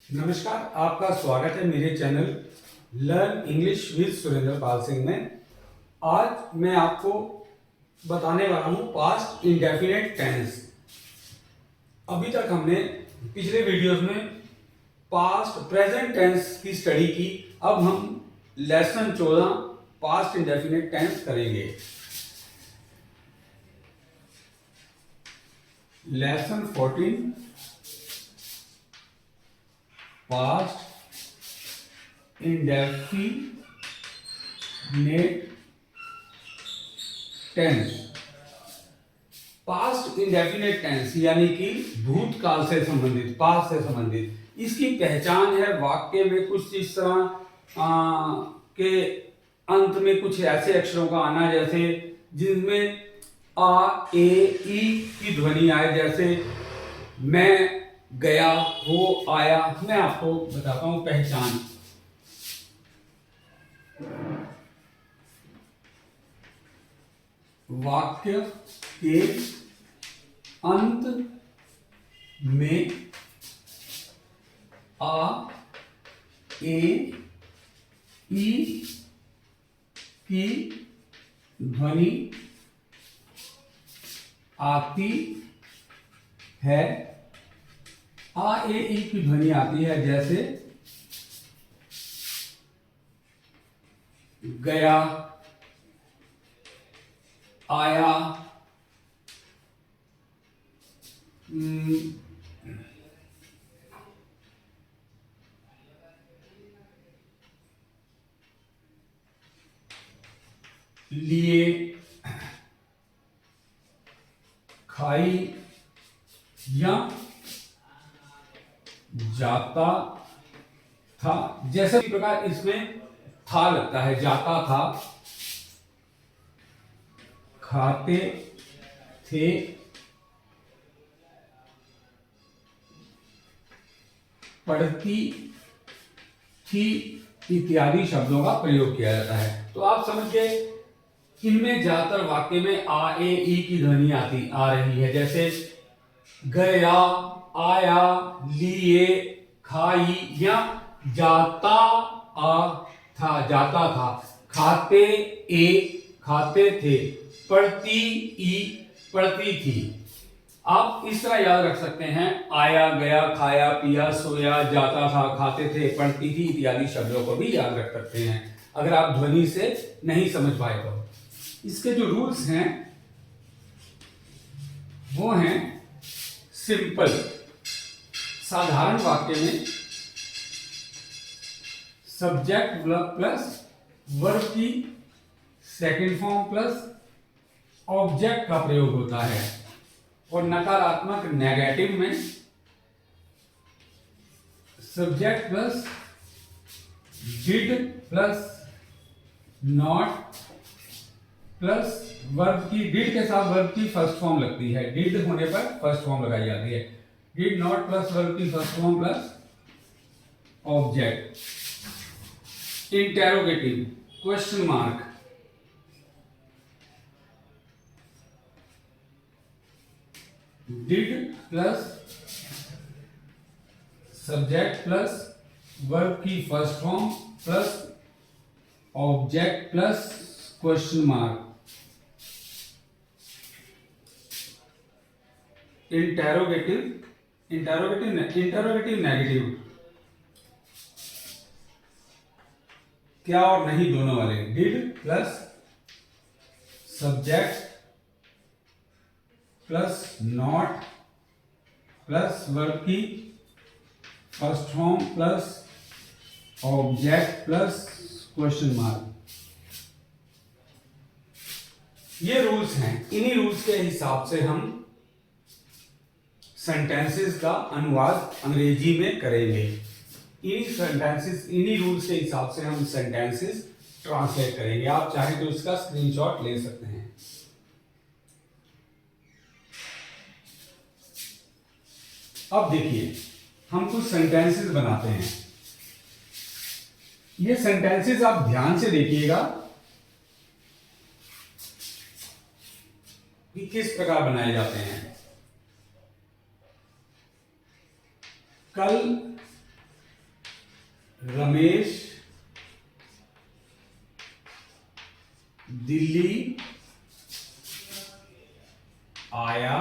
नमस्कार, आपका स्वागत है मेरे channel learn English with Surendra Pal Singh में। आज मैं आपको बताने वाला हूँ पास्ट इंडेफिनिट टेंस। अभी तक हमने पिछले वीडियोस में पास्ट प्रेजेंट टेंस की स्टडी की। अब हम लेसन 14 पास्ट इंडेफिनिट टेंस करेंगे। Lesson 14 past indefinite tense. Past indefinite tense यानी कि भूतकाल से संबंधित, पास्ट से संबंधित। इसकी पहचान है वाक्य में कुछ इस तरह के अंत में कुछ ऐसे अक्षरों का आना जैसे जिनमें आ, ए, ई की ध्वनि आए, जैसे मैं गया, वो आया। मैं आपको बताता हूं पहचान। वाक्य के अंत में आ, ए, ई की ध्वनि आती है। आ, ए, ई की ध्वनि आती है जैसे गया, आया, लिए, खाई या जाता था। जैसे प्रकार इसमें था लगता है, जाता था, खाते थे, पढ़ती थी इत्यादि शब्दों का प्रयोग किया जाता है। तो आप समझ गए, इनमें ज्यादातर वाक्य में आ, ए, ई की ध्वनि आ रही है। जैसे गया, आया, लिए, खाई या जाता जाता था, खाते ए, खाते थे, पढ़ती ई, पढ़ती थी। आप इस तरह याद रख सकते हैं, आया, गया, खाया, पिया, सोया, जाता था, खाते थे, पढ़ती थी इत्यादि शब्दों को भी याद रख सकते हैं अगर आप ध्वनि से नहीं समझ पाए तो। इसके जो रूल्स हैं वो हैं सिंपल। साधारण वाक्य में सब्जेक्ट प्लस वर्ब की सेकंड फॉर्म प्लस ऑब्जेक्ट का प्रयोग होता है, और नकारात्मक नेगेटिव में subject plus did plus not plus verb की, डिड के साथ वर्ब की फर्स्ट फॉर्म लगती है, डिड होने पर फर्स्ट फॉर्म लगाई जाती है। डिड नॉट प्लस वर्ब की first form plus object. Interrogative question mark, did plus subject plus verb की first form plus object plus question mark. Interrogative negative, क्या और नहीं दोनों वाले। Did plus subject plus not plus verb की first form plus object plus question mark. ये rules हैं। इन्हीं रूल्स के हिसाब से हम सेंटेंसेस का अनुवाद अंग्रेजी में करेंगे। इन्हीं रूल्स के हिसाब से हम सेंटेंसेस ट्रांसलेट करेंगे। आप चाहें तो इसका स्क्रीनशॉट ले सकते हैं। अब देखिए, हम कुछ सेंटेंसेस बनाते हैं। ये सेंटेंसेस आप ध्यान से देखिएगा कि किस प्रकार बनाए जाते हैं। कल रमेश दिल्ली आया।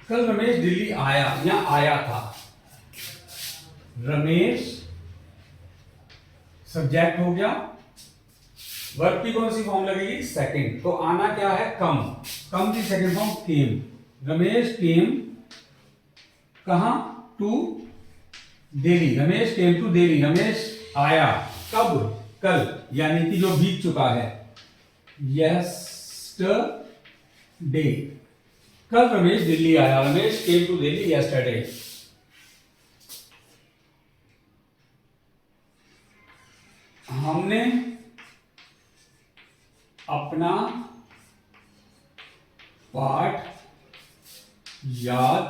कल रमेश दिल्ली आया या आया था। रमेश सब्जेक्ट हो गया। वर्ब की कौन सी फॉर्म लगेगी? सेकंड। तो आना क्या है? कम। कम की second form came. Ramesh came कहां? To Delhi. Ramesh came to Delhi. Ramesh आया कब? कल, यानी कि जो बीत चुका है, यस्टरडे। कल रमेश दिल्ली आया। Ramesh came to Delhi yesterday. हमने अपना पाठ याद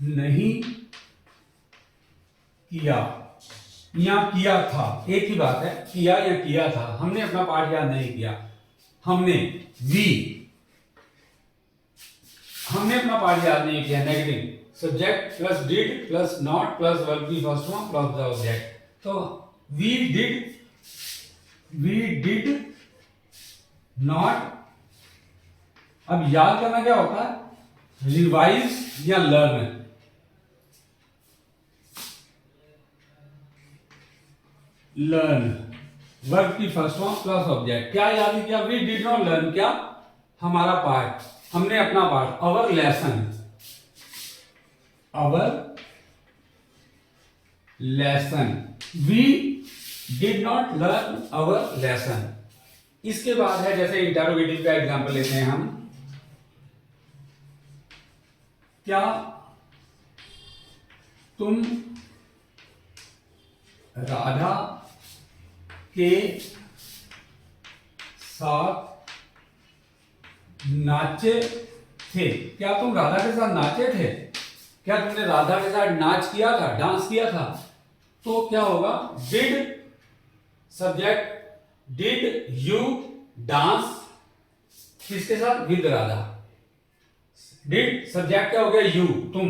नहीं किया या किया था। एक ही बात है, किया या किया था। हमने अपना पाठ याद नहीं किया। हमने हमने अपना पाठ याद नहीं किया। Negative. Subject plus did plus not plus verb की first form plus the object. तो वी डिड नॉट। अब याद करना क्या होता है? रिवाइज या लर्न। लर्न वर्ब की फर्स्ट फॉर्म प्लस ऑब्जेक्ट। क्या याद किया? We did not learn. क्या? हमारा पाठ, हमने अपना पाठ, our lesson. Our lesson. We did not learn our lesson. इसके बाद है, जैसे इंटरोगेटिव का एग्जांपल लेते हैं हम। क्या तुम राधा के साथ नाचे थे? क्या तुम राधा के साथ नाचे थे? क्या तुमने राधा के साथ नाच किया था, डांस किया था? तो क्या होगा? Did subject, did you dance किसके साथ? विद राधा। डिड सब्जेक्ट क्या हो गया? यू, तुम,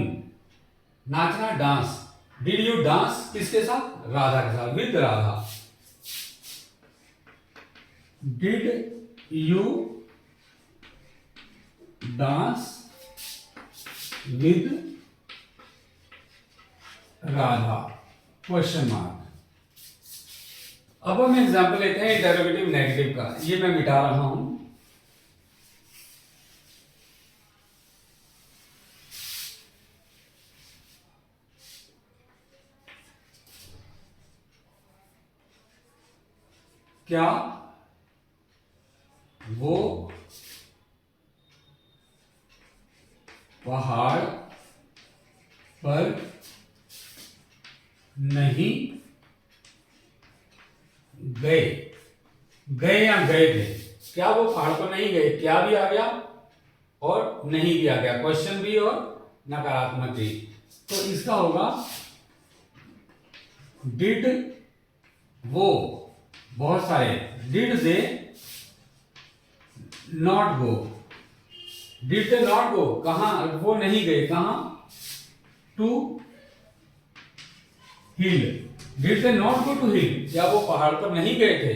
नाचना डांस। डिड यू डांस किसके साथ? राधा के साथ, with Radha. Did you dance with Radha? Question mark. अब हम एग्जांपल लेते हैं इंटरोगेटिव नेगेटिव का। ये मैं मिटा रहा हूं। क्या वो पहाड़ पर नहीं गए? गए या गए थे? क्या वो पहाड़ पर नहीं गए? क्या भी आ गया और नहीं भी आ गया। क्वेश्चन भी और नकारात्मक भी। तो इसका होगा डिड वो, बहुत सारे। Did they not go? Did they not go, कहां वो नहीं गए? कहां? To hill. Did they not go to hill? क्या वो पहाड़ पर नहीं गए थे?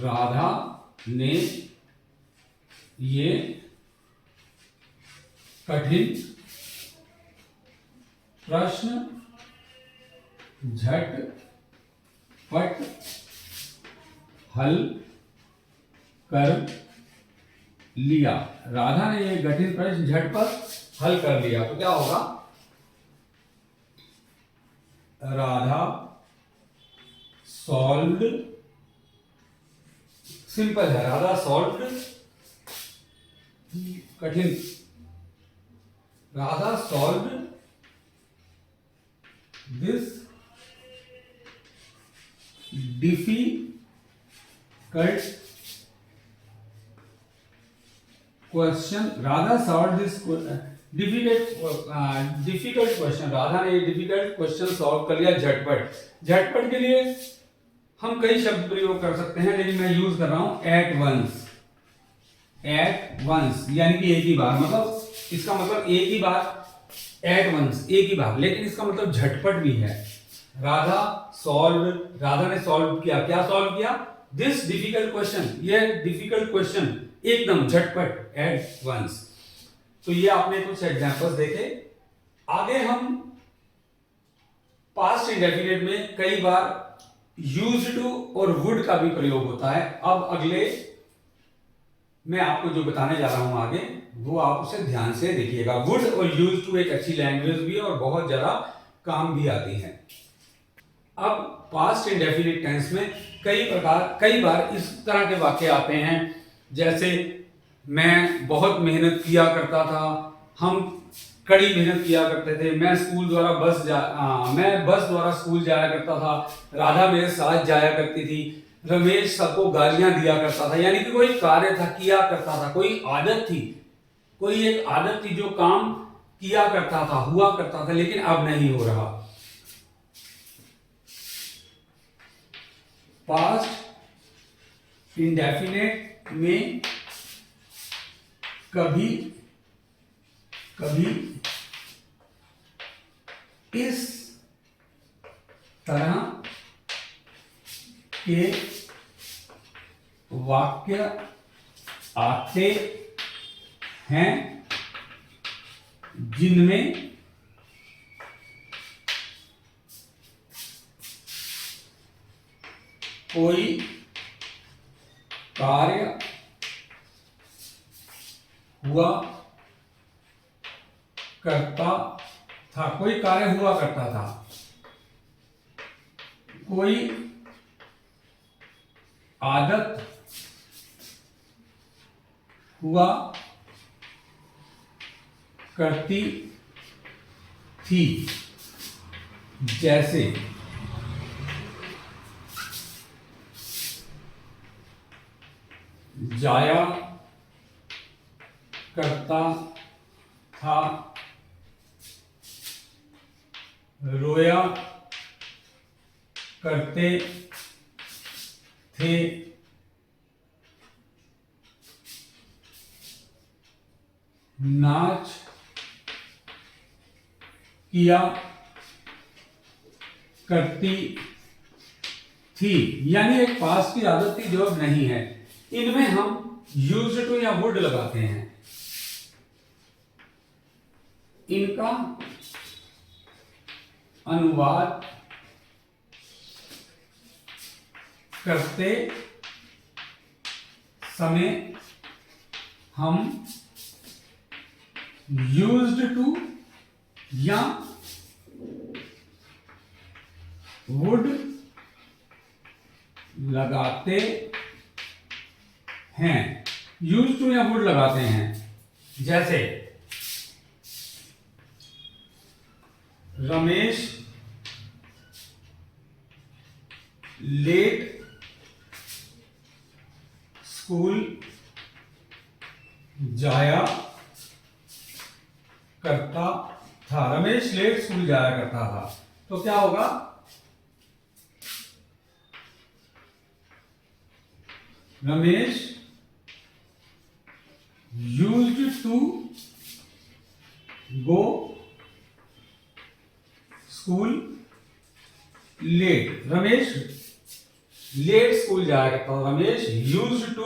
राधा ने ये कठिन प्रश्न झटपट हल कर लिया। राधा ने ये कठिन प्रश्न झटपट हल कर लिया। तो क्या होगा? राधा सॉल्व्ड। सिंपल है, राधा सॉल्व्ड कठिन। Radha solved this difficult question. Radha solved this difficult question, Radha ने डिफिकल्ट क्वेश्चन सॉल्व कर लिया झटपट। झटपट के लिए हम कई शब्द प्रयोग कर सकते हैं, लेकिन मैं यूज कर रहा हूं एट वंस। एट वंस यानी कि एक ही बार, मतलब इसका मतलब एक ही बार, एट वंस एक ही बार, लेकिन इसका मतलब झटपट भी है। राधा ने सॉल्व किया, क्या सॉल्व किया? दिस डिफिकल्ट क्वेश्चन, ये डिफिकल्ट क्वेश्चन एकदम झटपट, एट वंस। तो ये आपने कुछ एग्जांपल्स देखे। आगे हम पास्ट इंडेफिनिट में कई बार यूज्ड टू और वुड का भी प्रयोग होता है। अब अगले मैं आपको जो बताने जा रहा हूं आगे, वो आप उसे ध्यान से देखिएगा। वुड और यूज्ड टू एक अच्छी लैंग्वेज भी है और बहुत ज्यादा काम भी आती है। अब पास्ट इंडेफिनिट टेंस में कई बार इस तरह के वाक्य आते हैं, जैसे मैं बहुत मेहनत किया करता था, हम कड़ी मेहनत किया करते थे, मैं बस द्वारा स्कूल जाया करता था, राधा मेरे साथ जाया करती थी, रमेश सबको गालियां दिया करता था। यानी कि कोई कार्य था, किया करता था, कोई आदत थी, कोई एक आदत थी जो काम किया करता था, हुआ करता था, लेकिन अब नहीं हो रहा। पास्ट इंडेफिनेट में कभी कभी इस तरह के वाक्य आते हैं जिनमें कोई कार्य हुआ करता था, कोई कार्य हुआ करता था, कोई आदत हुआ करती थी, जैसे जाया करता था, रोया करते थे, नाच किया करती थी। यानी एक पास की आदत थी जो अब नहीं है। इनमें हम यूज्ड टू या वुड लगाते हैं। इनका अनुवाद करते समय हम यूज्ड टू या वुड लगाते हैं। यूज्ड टू या वुड लगाते हैं, जैसे रमेश लेट स्कूल जाया करता था। रमेश लेट स्कूल जाया करता था, तो क्या होगा? Ramesh used to go school late. Ramesh late school जाया करता था। Ramesh used to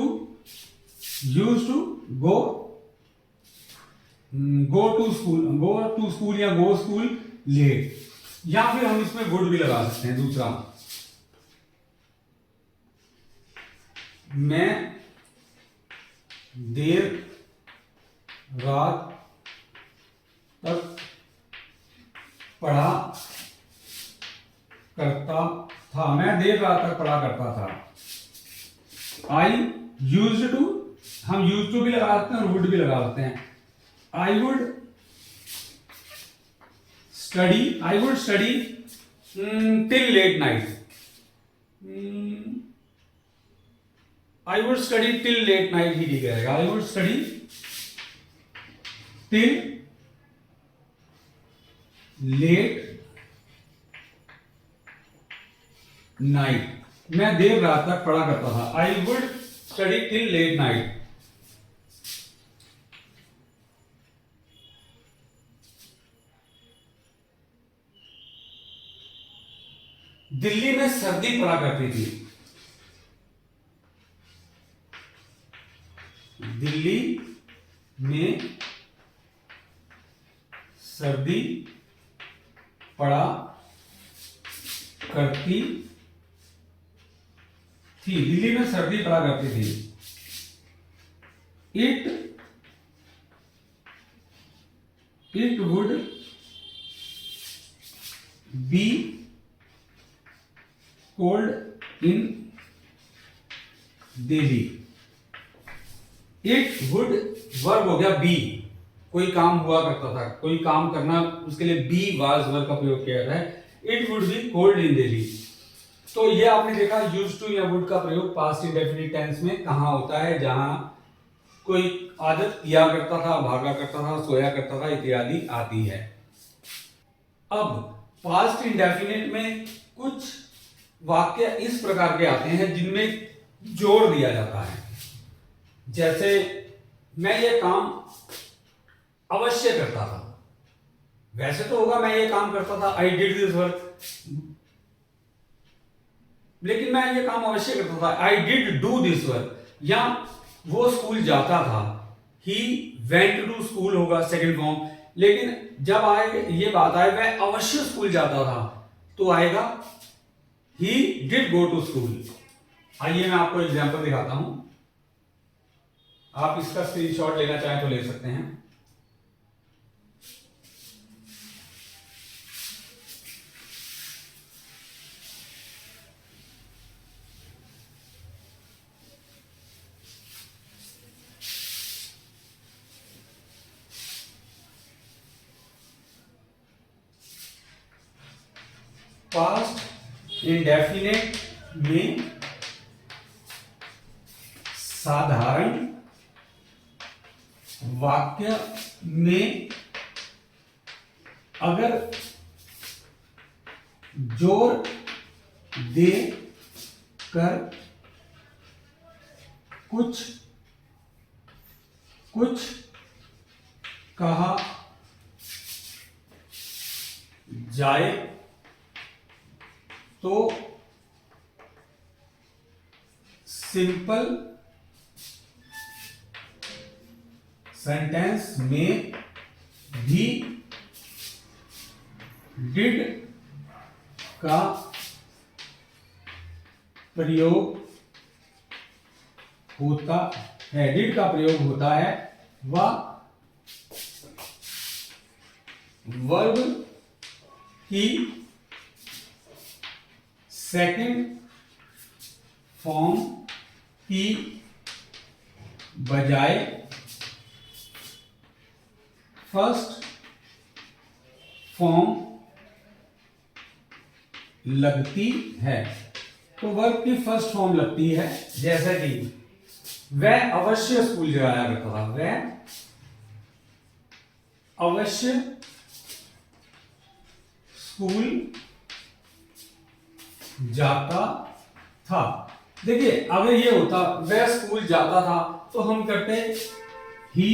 go to school या गो स्कूल लेट। या फिर हम इसमें वुड भी लगा सकते हैं। दूसरा, मैं देर रात तक पढ़ा करता था। मैं देर रात तक पढ़ा करता था। आई यूज्ड टू, हम यूज्ड टू भी लगा सकते हैं और वुड भी लगा सकते हैं। I would study till late night. I would study till late night ही ठीक रहेगा। I would study till late night, मैं देर रात तक पढ़ा करता था। I would study till late night. Delhi में सर्दी पड़ा करती थी। दिल्ली में सर्दी पड़ा करती थी। दिल्ली में सर्दी पड़ा करती थी। It would be cold in Delhi. It would verb हो गया बी, कोई काम हुआ करता था, कोई काम करना, उसके लिए बी वाज वर्ब का प्रयोग किया जाता है। It would be cold in Delhi. तो ये आपने देखा यूज्ड टू या वुड का प्रयोग पास्ट इंडेफिनिट टेंस में कहां होता है, जहां कोई आदत किया करता था, भागा करता था, सोया करता था इत्यादि आती है। अब पास्ट इंडेफिनिट में कुछ वाक्य इस प्रकार के आते हैं जिनमें जोड़ दिया जाता है। जैसे मैं ये काम अवश्य करता था, वैसे तो होगा मैं ये काम करता था, आई डिड दिस वर्क, लेकिन मैं ये काम अवश्य करता था, I did do this work. या वो स्कूल जाता था, ही वेंट टू स्कूल होगा सेकंड फॉर्म। लेकिन जब आए ये बात आए वह अवश्य स्कूल जाता था, तो आएगा he did go to school. आइए मैं आपको एग्जांपल दिखाता हूं, आप इसका स्क्रीनशॉट लेना चाहें तो ले सकते हैं। पास्ट इंडेफिनिट में साधारण वाक्य में अगर जोर दे कर कुछ कहा जाए तो सिंपल सेंटेंस में भी डिड का प्रयोग होता है। डिड का प्रयोग होता है व वर्ब की सेकंड फॉर्म की बजाय फर्स्ट फॉर्म लगती है। तो वर्ब की फर्स्ट फॉर्म लगती है, जैसे कि वह अवश्य स्कूल जाया करता था, वह अवश्य स्कूल जाता था। देखिए अगर ये होता वह स्कूल जाता था तो हम करते ही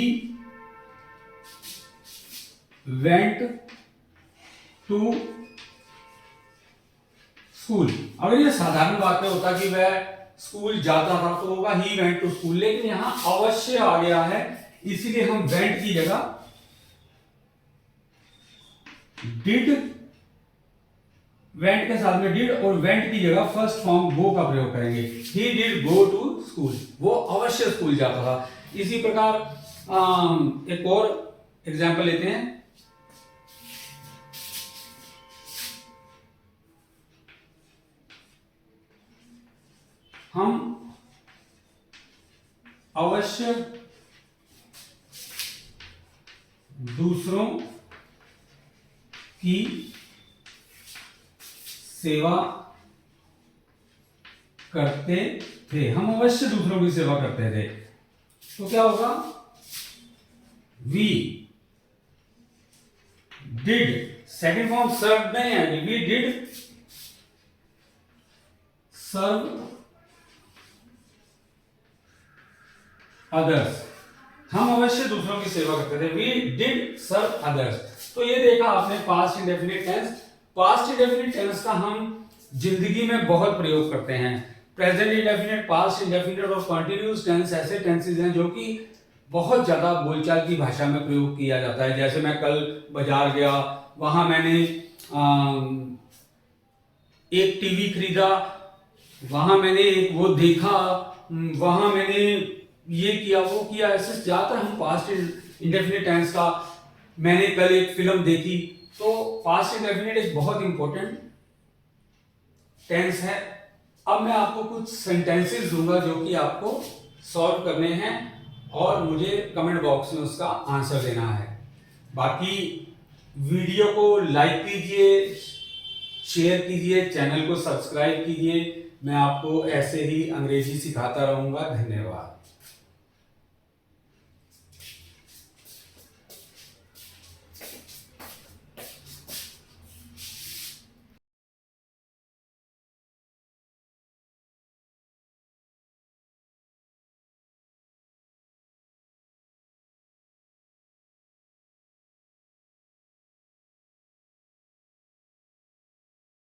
वेंट टू स्कूल। अगर ये साधारण वाक्य होता कि वह स्कूल जाता था तो होगा ही वेंट टू स्कूल, लेकिन यहां अवश्य आ गया है, इसीलिए हम वेंट की जगह डिड, वेंट के साथ में डिड और वेंट की जगह फर्स्ट फॉर्म गो का प्रयोग करेंगे। He did go to school, वो अवश्य स्कूल जाता था। इसी प्रकार एक और एग्जाम्पल लेते हैं। हम अवश्य दूसरों की सेवा करते थे। हम अवश्य दूसरों की सेवा करते थे, तो क्या होगा? वी डिड, सेकंड फॉर्म सर्व नहीं आएगी, वी डिड सर्व अदर्स, हम अवश्य दूसरों की सेवा करते थे, वी डिड सर्व अदर्स। तो ये देखा आपने past indefinite tense. Past indefinite tense का हम जिंदगी में बहुत प्रयोग करते हैं। प्रेजेंट इंडेफिनिट, पास्ट इंडेफिनिट और कंटिन्यूअस टेंस ऐसे टेंसेस हैं जो कि बहुत ज्यादा बोलचाल की भाषा में प्रयोग किया जाता है। जैसे मैं कल बाजार गया, वहां मैंने एक टीवी खरीदा, वहां मैंने एक वो देखा, वहां मैंने ये किया वो किया, ऐसे ज्यादातर हम पास्ट इंडेफिनिट टेंस का, मैंने कल एक फिल्म देखी। तो पास्ट इंडेफिनिट एक बहुत इंपॉर्टेंट टेंस है। अब मैं आपको कुछ सेंटेंसेस दूंगा जो कि आपको सॉल्व करने हैं और मुझे कमेंट बॉक्स में उसका आंसर देना है। बाकी वीडियो को लाइक कीजिए, शेयर कीजिए, चैनल को सब्सक्राइब कीजिए। मैं आपको ऐसे ही अंग्रेजी सिखाता रहूंगा। धन्यवाद।